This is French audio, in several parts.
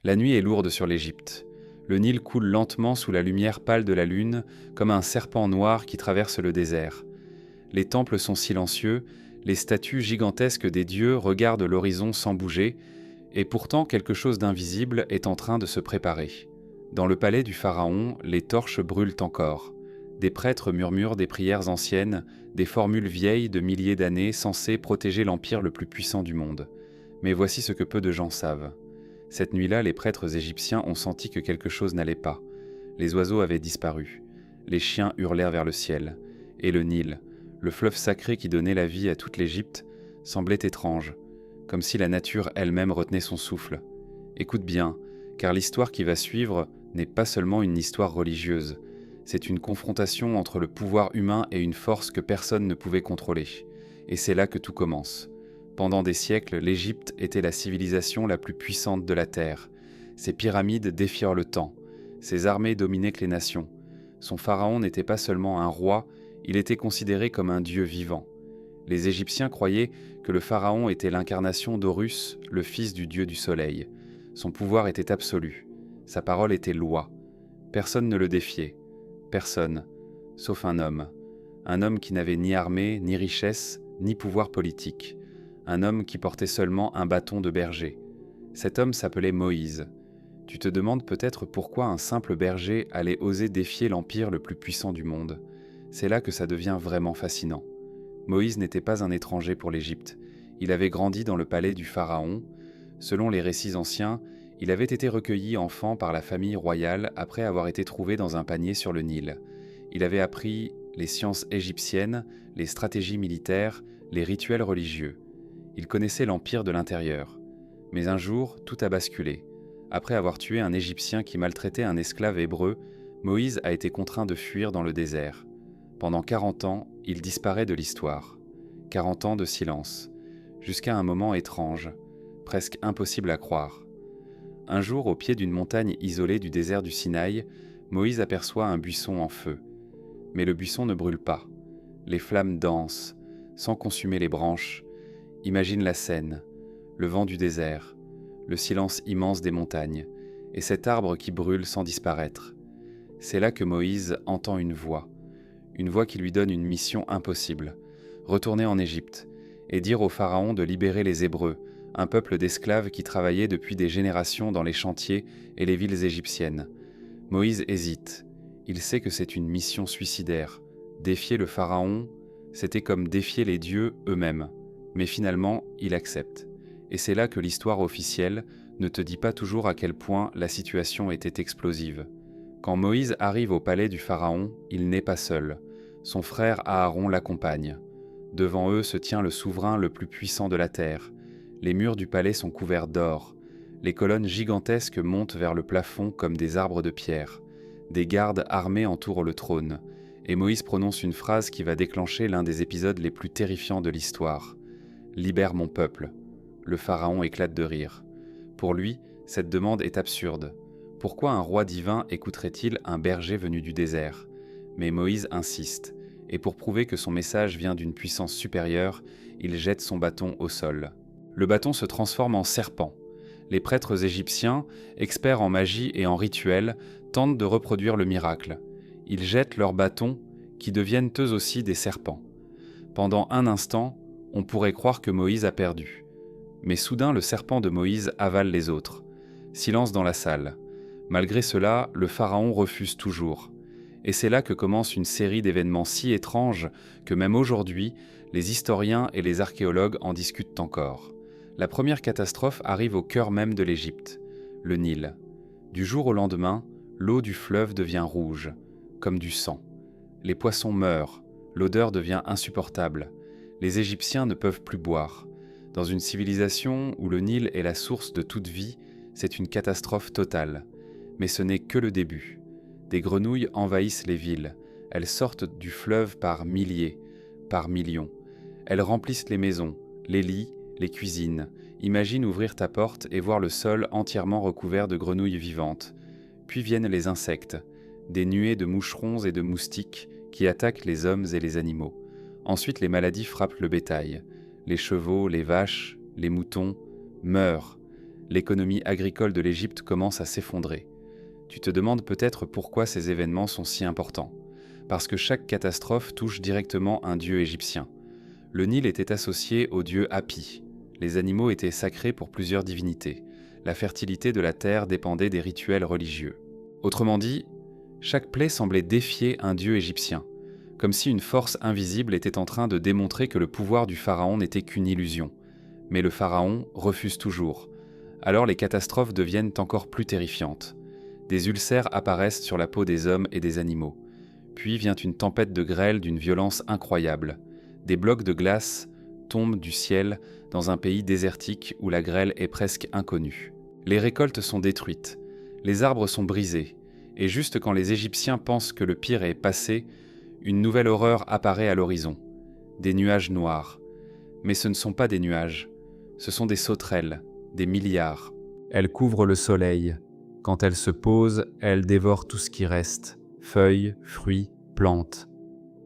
La nuit est lourde sur l'Égypte. Le Nil coule lentement sous la lumière pâle de la lune, comme un serpent noir qui traverse le désert. Les temples sont silencieux, les statues gigantesques des dieux regardent l'horizon sans bouger, et pourtant quelque chose d'invisible est en train de se préparer. Dans le palais du pharaon, les torches brûlent encore. Des prêtres murmurent des prières anciennes, des formules vieilles de milliers d'années censées protéger l'empire le plus puissant du monde. Mais voici ce que peu de gens savent. Cette nuit-là, les prêtres égyptiens ont senti que quelque chose n'allait pas. Les oiseaux avaient disparu. Les chiens hurlèrent vers le ciel. Et le Nil, le fleuve sacré qui donnait la vie à toute l'Égypte, semblait étrange, comme si la nature elle-même retenait son souffle. Écoute bien, car l'histoire qui va suivre n'est pas seulement une histoire religieuse. C'est une confrontation entre le pouvoir humain et une force que personne ne pouvait contrôler. Et c'est là que tout commence. Pendant des siècles, l'Égypte était la civilisation la plus puissante de la Terre. Ses pyramides défièrent le temps. Ses armées dominaient les nations. Son pharaon n'était pas seulement un roi, il était considéré comme un dieu vivant. Les Égyptiens croyaient que le pharaon était l'incarnation d'Horus, le fils du dieu du soleil. Son pouvoir était absolu. Sa parole était loi. Personne ne le défiait. Personne, sauf un homme qui n'avait ni armée, ni richesse, ni pouvoir politique, un homme qui portait seulement un bâton de berger. Cet homme s'appelait Moïse. Tu te demandes peut-être pourquoi un simple berger allait oser défier l'empire le plus puissant du monde. C'est là que ça devient vraiment fascinant. Moïse n'était pas un étranger pour l'Égypte. Il avait grandi dans le palais du pharaon. Selon les récits anciens, il avait été recueilli enfant par la famille royale après avoir été trouvé dans un panier sur le Nil. Il avait appris les sciences égyptiennes, les stratégies militaires, les rituels religieux. Il connaissait l'empire de l'intérieur. Mais un jour, tout a basculé. Après avoir tué un Égyptien qui maltraitait un esclave hébreu, Moïse a été contraint de fuir dans le désert. Pendant 40 ans, il disparaît de l'histoire. 40 ans de silence, jusqu'à un moment étrange, presque impossible à croire. Un jour, au pied d'une montagne isolée du désert du Sinaï, Moïse aperçoit un buisson en feu. Mais le buisson ne brûle pas. Les flammes dansent, sans consumer les branches. Imagine la scène, le vent du désert, le silence immense des montagnes, et cet arbre qui brûle sans disparaître. C'est là que Moïse entend une voix qui lui donne une mission impossible, retourner en Égypte, et dire au pharaon de libérer les Hébreux, un peuple d'esclaves qui travaillait depuis des générations dans les chantiers et les villes égyptiennes. Moïse hésite. Il sait que c'est une mission suicidaire. Défier le pharaon, c'était comme défier les dieux eux-mêmes. Mais finalement, il accepte. Et c'est là que l'histoire officielle ne te dit pas toujours à quel point la situation était explosive. Quand Moïse arrive au palais du pharaon, il n'est pas seul. Son frère Aaron l'accompagne. Devant eux se tient le souverain le plus puissant de la terre. Les murs du palais sont couverts d'or. Les colonnes gigantesques montent vers le plafond comme des arbres de pierre. Des gardes armés entourent le trône. Et Moïse prononce une phrase qui va déclencher l'un des épisodes les plus terrifiants de l'histoire. « Libère mon peuple ». Le pharaon éclate de rire. Pour lui, cette demande est absurde. Pourquoi un roi divin écouterait-il un berger venu du désert ? Mais Moïse insiste, et pour prouver que son message vient d'une puissance supérieure, il jette son bâton au sol. Le bâton se transforme en serpent. Les prêtres égyptiens, experts en magie et en rituels, tentent de reproduire le miracle. Ils jettent leurs bâtons, qui deviennent eux aussi des serpents. Pendant un instant, on pourrait croire que Moïse a perdu. Mais soudain, le serpent de Moïse avale les autres. Silence dans la salle. Malgré cela, le pharaon refuse toujours. Et c'est là que commence une série d'événements si étranges que même aujourd'hui, les historiens et les archéologues en discutent encore. La première catastrophe arrive au cœur même de l'Égypte, le Nil. Du jour au lendemain, l'eau du fleuve devient rouge, comme du sang. Les poissons meurent, l'odeur devient insupportable. Les Égyptiens ne peuvent plus boire. Dans une civilisation où le Nil est la source de toute vie, c'est une catastrophe totale. Mais ce n'est que le début. Des grenouilles envahissent les villes. Elles sortent du fleuve par milliers, par millions. Elles remplissent les maisons, les lits, les cuisines. Imagine ouvrir ta porte et voir le sol entièrement recouvert de grenouilles vivantes. Puis viennent les insectes, des nuées de moucherons et de moustiques qui attaquent les hommes et les animaux. Ensuite, les maladies frappent le bétail. Les chevaux, les vaches, les moutons meurent. l'économie agricole de l'Égypte commence à s'effondrer. Tu te demandes peut-être pourquoi ces événements sont si importants. Parce que chaque catastrophe touche directement un dieu égyptien. Le Nil était associé au dieu Hapi. Les animaux étaient sacrés pour plusieurs divinités. La fertilité de la terre dépendait des rituels religieux. Autrement dit, chaque plaie semblait défier un dieu égyptien, comme si une force invisible était en train de démontrer que le pouvoir du pharaon n'était qu'une illusion. Mais le pharaon refuse toujours. Alors les catastrophes deviennent encore plus terrifiantes. Des ulcères apparaissent sur la peau des hommes et des animaux. Puis vient une tempête de grêle d'une violence incroyable. Des blocs de glace tombent du ciel dans un pays désertique où la grêle est presque inconnue. Les récoltes sont détruites, les arbres sont brisés, et juste quand les Égyptiens pensent que le pire est passé, une nouvelle horreur apparaît à l'horizon. Des nuages noirs. Mais ce ne sont pas des nuages, ce sont des sauterelles, des milliards. Elles couvrent le soleil. Quand elles se posent, elles dévorent tout ce qui reste, feuilles, fruits, plantes.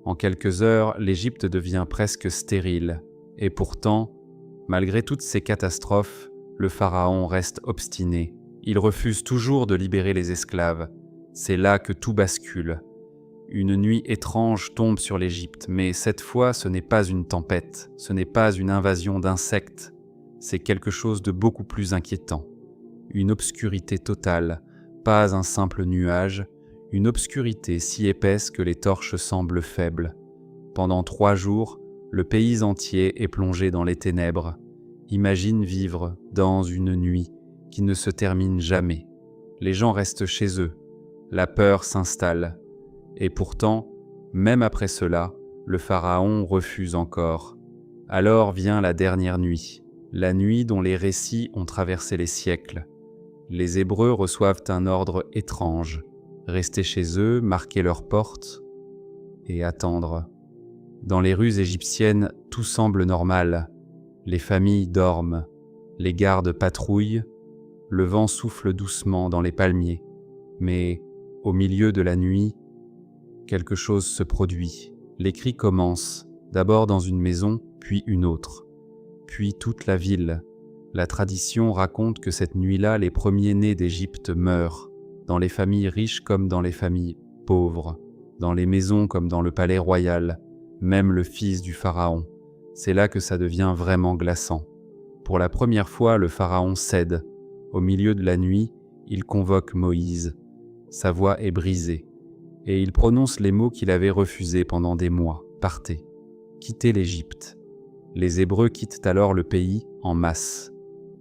En quelques heures, l'Égypte devient presque stérile. Et pourtant, malgré toutes ces catastrophes, le pharaon reste obstiné. Il refuse toujours de libérer les esclaves. C'est là que tout bascule. Une nuit étrange tombe sur l'Égypte, mais cette fois, ce n'est pas une tempête, ce n'est pas une invasion d'insectes, c'est quelque chose de beaucoup plus inquiétant. Une obscurité totale, pas un simple nuage, une obscurité si épaisse que les torches semblent faibles. Pendant 3 jours, le pays entier est plongé dans les ténèbres. Imagine vivre dans une nuit qui ne se termine jamais. Les gens restent chez eux, la peur s'installe. Et pourtant, même après cela, le pharaon refuse encore. Alors vient la dernière nuit, la nuit dont les récits ont traversé les siècles. Les Hébreux reçoivent un ordre étrange, rester chez eux, marquer leurs portes et attendre. Dans les rues égyptiennes, tout semble normal. Les familles dorment, les gardes patrouillent, le vent souffle doucement dans les palmiers. Mais au milieu de la nuit, quelque chose se produit. Les cris commencent, d'abord dans une maison, puis une autre, puis toute la ville. La tradition raconte que cette nuit-là, les premiers-nés d'Égypte meurent, dans les familles riches comme dans les familles pauvres, dans les maisons comme dans le palais royal, même le fils du pharaon. C'est là que ça devient vraiment glaçant. Pour la première fois, le pharaon cède. Au milieu de la nuit, il convoque Moïse. Sa voix est brisée. Et il prononce les mots qu'il avait refusés pendant des mois. Partez, quittez l'Égypte. Les Hébreux quittent alors le pays en masse.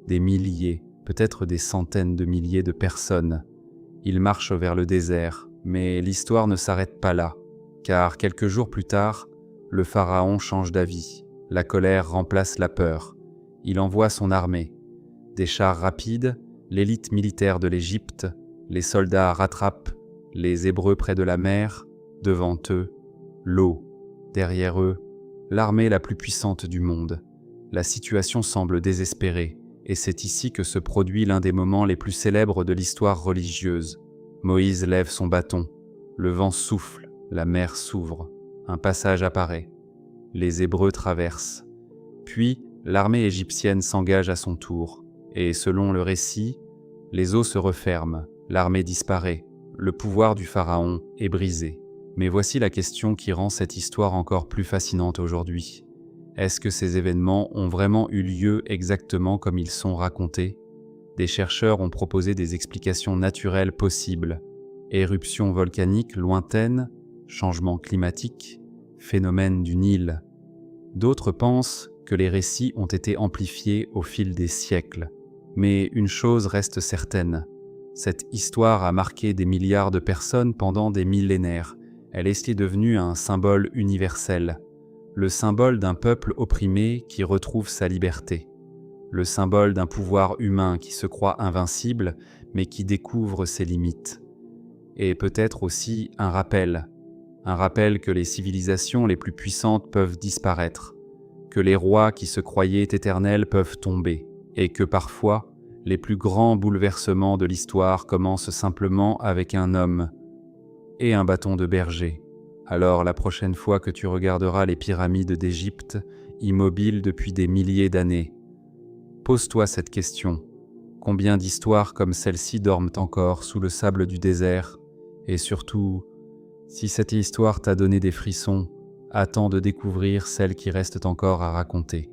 Des milliers, peut-être des centaines de milliers de personnes. Ils marchent vers le désert, mais l'histoire ne s'arrête pas là, car quelques jours plus tard, le pharaon change d'avis. La colère remplace la peur. Il envoie son armée. Des chars rapides, l'élite militaire de l'Égypte, les soldats rattrapent les Hébreux près de la mer, devant eux, l'eau, derrière eux, l'armée la plus puissante du monde. La situation semble désespérée, et c'est ici que se produit l'un des moments les plus célèbres de l'histoire religieuse. Moïse lève son bâton, le vent souffle, la mer s'ouvre, un passage apparaît. Les Hébreux traversent. Puis, l'armée égyptienne s'engage à son tour, et selon le récit, les eaux se referment, l'armée disparaît. Le pouvoir du pharaon est brisé. Mais voici la question qui rend cette histoire encore plus fascinante aujourd'hui. Est-ce que ces événements ont vraiment eu lieu exactement comme ils sont racontés ? Des chercheurs ont proposé des explications naturelles possibles. Éruptions volcaniques lointaines, changements climatiques, phénomènes du Nil. D'autres pensent que les récits ont été amplifiés au fil des siècles. Mais une chose reste certaine. Cette histoire a marqué des milliards de personnes pendant des millénaires. Elle est devenue un symbole universel, le symbole d'un peuple opprimé qui retrouve sa liberté, le symbole d'un pouvoir humain qui se croit invincible mais qui découvre ses limites. Et peut-être aussi un rappel que les civilisations les plus puissantes peuvent disparaître, que les rois qui se croyaient éternels peuvent tomber, et que parfois, les plus grands bouleversements de l'histoire commencent simplement avec un homme et un bâton de berger. Alors la prochaine fois que tu regarderas les pyramides d'Égypte, immobiles depuis des milliers d'années, pose-toi cette question. Combien d'histoires comme celle-ci dorment encore sous le sable du désert? Et surtout, si cette histoire t'a donné des frissons, attends de découvrir celles qui restent encore à raconter.